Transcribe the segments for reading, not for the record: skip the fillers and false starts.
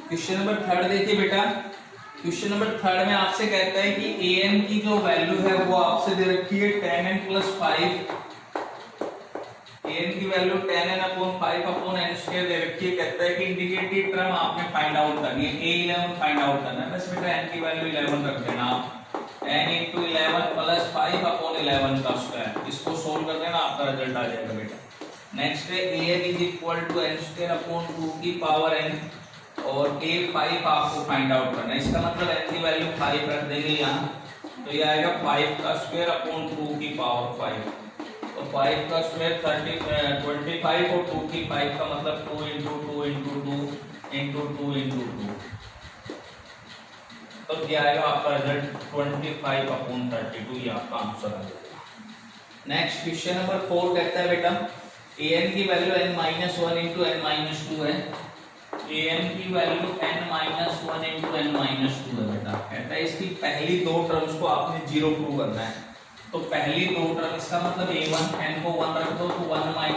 Question number third देखिए बेटा। Question number third में आपसे कहता है कि an की जो वैल्यू है वो आपसे दे रखी है tan n प्लस 5। an की value tan n upon 5 upon n square दे रखी है। कहता है कि इंडिकेटेड टर्म आपने फाइंड आउट करनी है, a11 फाइंड आउट करना है। बस बेटा n की वैल्यू 11 रख देना आप, n into 11 प्लस 5 अपॉन 11 का स्क्वायर। इसको सोल्व कर देना, आपका रिजल्ट आ जाएगा बेटा। नेक्स्ट है an is equal to n square upon 2 की पावर n और a5 आपको फाइंड आउट करना है। इसका मतलब n की वैल्यू 5 रख देंगे यहाँ, तो ये आएगा 5 का स्क्वायर अपॉन 2 की पावर 5। तो 5 का स्क्वायर 25 और 2 की 5 का मतलब 2 into 2 into 2 into 2 into 2। तो क्या आएगा आपका रिजल्ट 25 अपॉन 32, ये आपका आंसर आ जाएगा। नेक्स्ट क्वेश्चन नंबर 4 कहता है बेटा an की वैल्यू n-1 into n-2 है। an की वैल्यू n-1 into n-2 है बेटा। कहता है इसकी पहली दो टर्म्स को आपने जीरो प्रूव करना है। तो पहली दो टर्म, इसका मतलब a1 n को 1 रख दो तो 1-1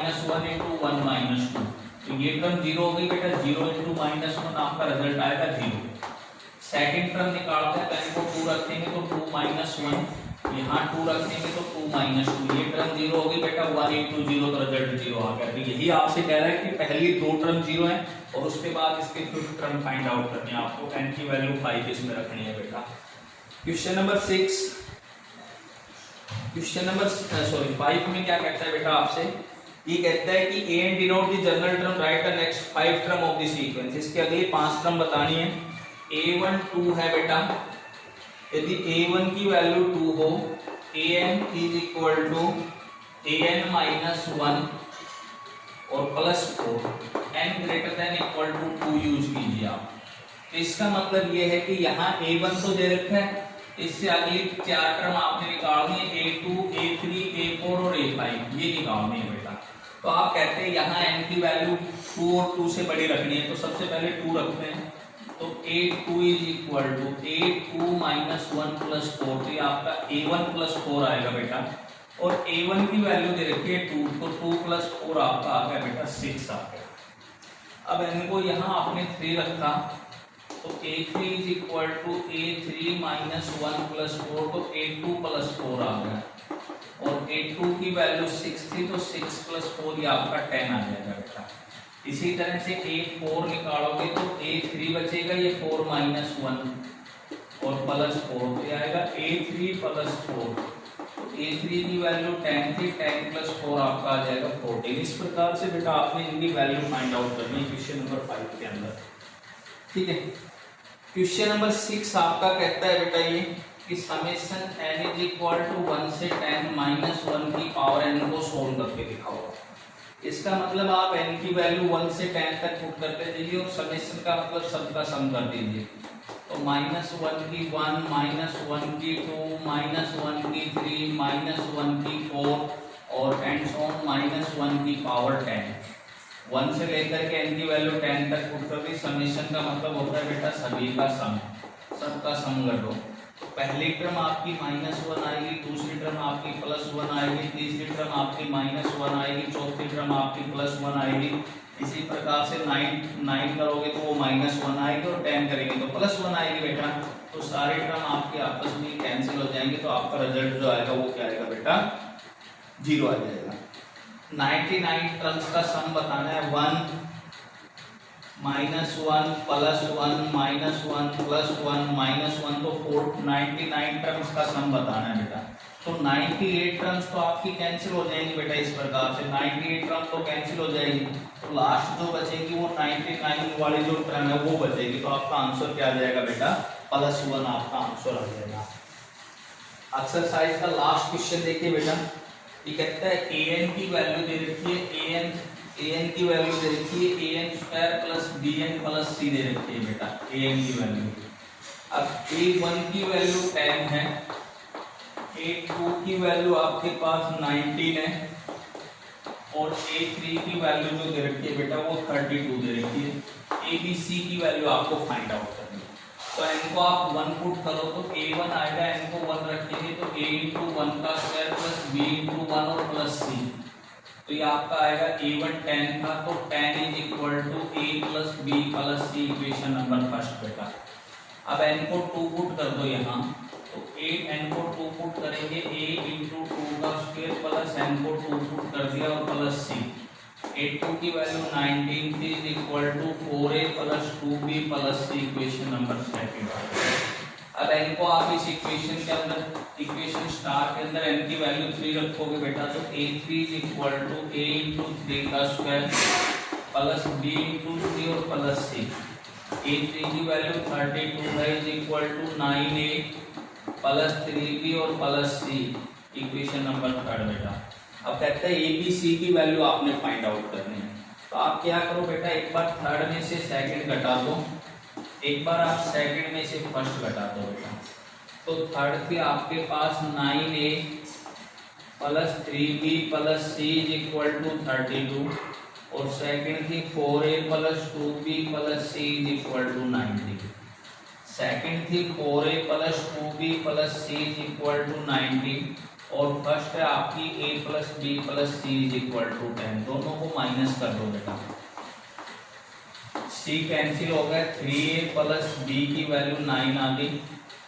into 1-2। तो ये टर्म जीरो हो गई बेटा, 0 into -1 आपका रिजल्ट आएगा 0। सेकंड टर्म निकालते हैं, तो n को 2 रखेंगे तो 2-1, यहाँ 2 रखेंगे तो 2-2। ये टर्म 0 होगी बेटा, 1 into 0 तो रिजल्ट 0 आ गया। यही आपसे कह रहा है कि पहली दो टर्म 0 है और उसके बाद इसके फिफ्थ टर्म फाइंड आउट करनी है आपको। n की वैल्यू 5 इसमें रखनी है बेटा। क्वेश्चन नंबर 6, क्वेश्चन नंबर 5 में क्या कहता है बेटा आपसे, ये कहता है कि an denote the general term, right the next 5 term of the sequence. इसके अगली 5 टर्म बतानी है। a1 2 है बेटा, यदि a1 की वैल्यू 2 हो, an is equal to an-1 और plus 4, n greater than equal to 2 use कीजिए आप। तो इसका मतलब ये है कि यहाँ a1 तो दे रखा है, इससे अगली 4 टर्म आपने निकालनी है, a2 a3 a4 और a5, ये निकालनी है बेटा। तो आप कहते हैं यहाँ n की वैल्यू 2 और 2 से बड़ी रखनी है, तो सबसे पहले 2 रखते हैं। तो a2 is equal to a2-1 plus 4, तो ये आपका a1 प्लस 4 आएगा बेटा। और a1 की वैल्यू दे रखी है 2, तो 2 प्लस 4 आपका आ गया बेटा 6 आ गया। अब n को यहाँ आपने 3 रखा, तो a3 is equal to a3-1 plus 4, तो a2 प्लस 4 आ गया। और a2 की वैल्यू 6 थी, तो 6 प्लस 4 ये आपका 10 आ जाएगा बेटा। इसी तरह से a4 निकालोगे तो a3 बचेगा, ये 4-1 और प्लस 4, तो ये आएगा a3 प्लस 4। तो a3 की वैल्यू 10 थी, 10 प्लस 4 आपका आ जाएगा 14। इस प्रकार से बेटा आपने इनकी वैल्यू फाइंड आउट करनी है क्वेश्चन नंबर 5 के अंदर, ठीक है। क्वेश्चन नंबर 6 आपका कहता है बेटा ये कि summation n is equal to 1 से 10-1 की पावर n को सोल्व करके दिखाओ। इसका मतलब आप n की वैल्यू 1 से 10 तक पुट करते जाइए और समेशन का मतलब सबका सम कर दीजिए। तो -1 की 1, -1 की 2, -1 की 3, -1 की 4 और एंड सो ऑन -1 की पावर 10। 1 से लेकर के n की वैल्यू 10 तक पुट कर दी। समेशन का मतलब होता है बेटा सभी का सम, सबका सम कर दो। पहली टर्म आपकी -1 आएगी, दूसरी टर्म आपकी +1 आएगी, तीसरी टर्म आपकी -1 आएगी, चौथी टर्म आपकी +1 आएगी। इसी प्रकार से 9 करोगे तो वो -1 आएगी और 10 करेंगे तो +1 आएगी बेटा। तो सारी टर्म आपकी आपस में कैंसिल हो जाएंगे, तो आपका रिजल्ट जो आएगा वो क्या आएगा बेटा 0 आ जाएगा। 99 टर्म्स का सम बताना है, 1 -1 +1 -1 +1 -1, तो 99 टर्म्स का सम बताना है बेटा। तो 98 टर्म्स तो आपकी कैंसिल हो जाएंगी बेटा। इस प्रकार से 98 टर्म तो कैंसिल हो जाएगी, तो लास्ट जो बचेगी वो 99 वाली जो टर्म है वो बचेगी। तो आपका आंसर क्या आ जाएगा बेटा +1 आपका आंसर आ जाएगा। एक्सरसाइज का लास्ट क्वेश्चन देखिए बेटा, ये कहता है an की वैल्यू दे रखी है, an की वैल्यू दे रखी है an² plus bn plus c दे रखी है बेटा an की वैल्यू। अब a1 की वैल्यू 10 है, a2 की वैल्यू आपके पास 19 है और a3 की वैल्यू जो दे रखी है बेटा वो 32 दे रखी है। abc की वैल्यू आपको फाइंड आउट करनी है। तो n को आप 1 पुट करो तो a1 आएगा, n को 1 रखेंगे तो a into 1 का स्क्वायर प्लस b into 1 और प्लस c। तो ये आपका आएगा a1 10 था, तो 10 is equal to a plus B plus C equation number first बेटा। अब n को 2 पुट कर दो यहाँ, तो n को 2 पुट करेंगे a इंटू 2 का स्क्वायर प्लस n को 2 पुट कर दिया और प्लस c। 8 की वैल्यू 19 थी is equal to 4a plus 2b plus c equation number second. अब n को आप इस इक्वेशन के अंदर, इक्वेशन स्टार के अंदर n की वैल्यू 3 रखोगे बेटा, तो a3 is equal to a into 3 का स्क्वायर प्लस b इंटू 3 और प्लस c। a3 की वैल्यू 32 है is equal to 9a plus 3b और plus c equation number third बेटा। अब कहते हैं a b c की वैल्यू आपने फाइंड आउट करनी है, तो आप क्या करो बेटा, एक बार थर्ड में से सेकंड घटा दो, एक बार आप सेकंड में से फर्स्ट घटा दो बेटा। तो थर्ड थी आपके पास 9a plus 3b plus c is equal to 32 और सेकंड थी 4a plus 2b plus c is equal to 90। Second थी 4a plus 2b plus c is equal to 90 और फर्स्ट है आपकी a plus b plus c is equal to 10। दोनों को minus कर दो बेटा, c कैंसिल हो गया, 3a प्लस b की वैल्यू 9 आ गई,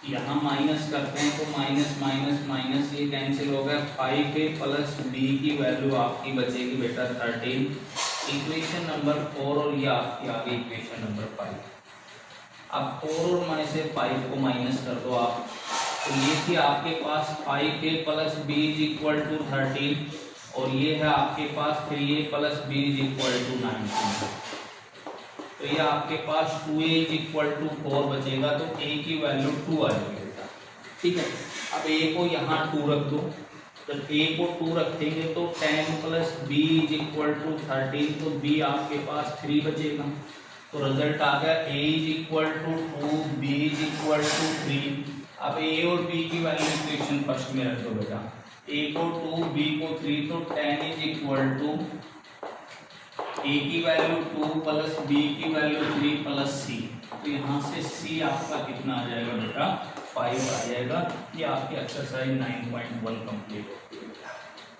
यहाँ माइनस करते हैं तो माइनस माइनस माइनस ये कैंसिल हो गया, 5a प्लस b की वैल्यू आपकी बचेगी बेटा 13 इक्वेशन नंबर 4 और ये आपकी आ गई इक्वेशन नंबर 5। अब 4 और में से 5 को माइनस कर दो आप, तो ये थी आपके पास 5a plus b is equal to 13 और ये है आपके पास 3a plus b is equal to 19। तो ये आपके पास 2a इज इक्वल टू 4 बचेगा, तो a की वैल्यू 2 आएगी बेटा। ठीक है, अब a को यहाँ 2 रख दो, जब a को 2 रखेंगे तो 10 plus b is equal to 13, तो b आपके पास 3 बचेगा। तो रिजल्ट आ गया a is equal to 2, b is equal to 3। अब a और b की वैल्यू इक्वेशन फर्स्ट में रख दो बेटा, a को 2 b को 3, तो 10 इज इक्वल टू a की वैल्यू 2 प्लस b की वैल्यू 3 प्लस c। तो यहाँ से c आपका कितना आ जाएगा बेटा, 5 आ जाएगा। ये आपकी एक्सरसाइज 9.1 कंप्लीट होती है।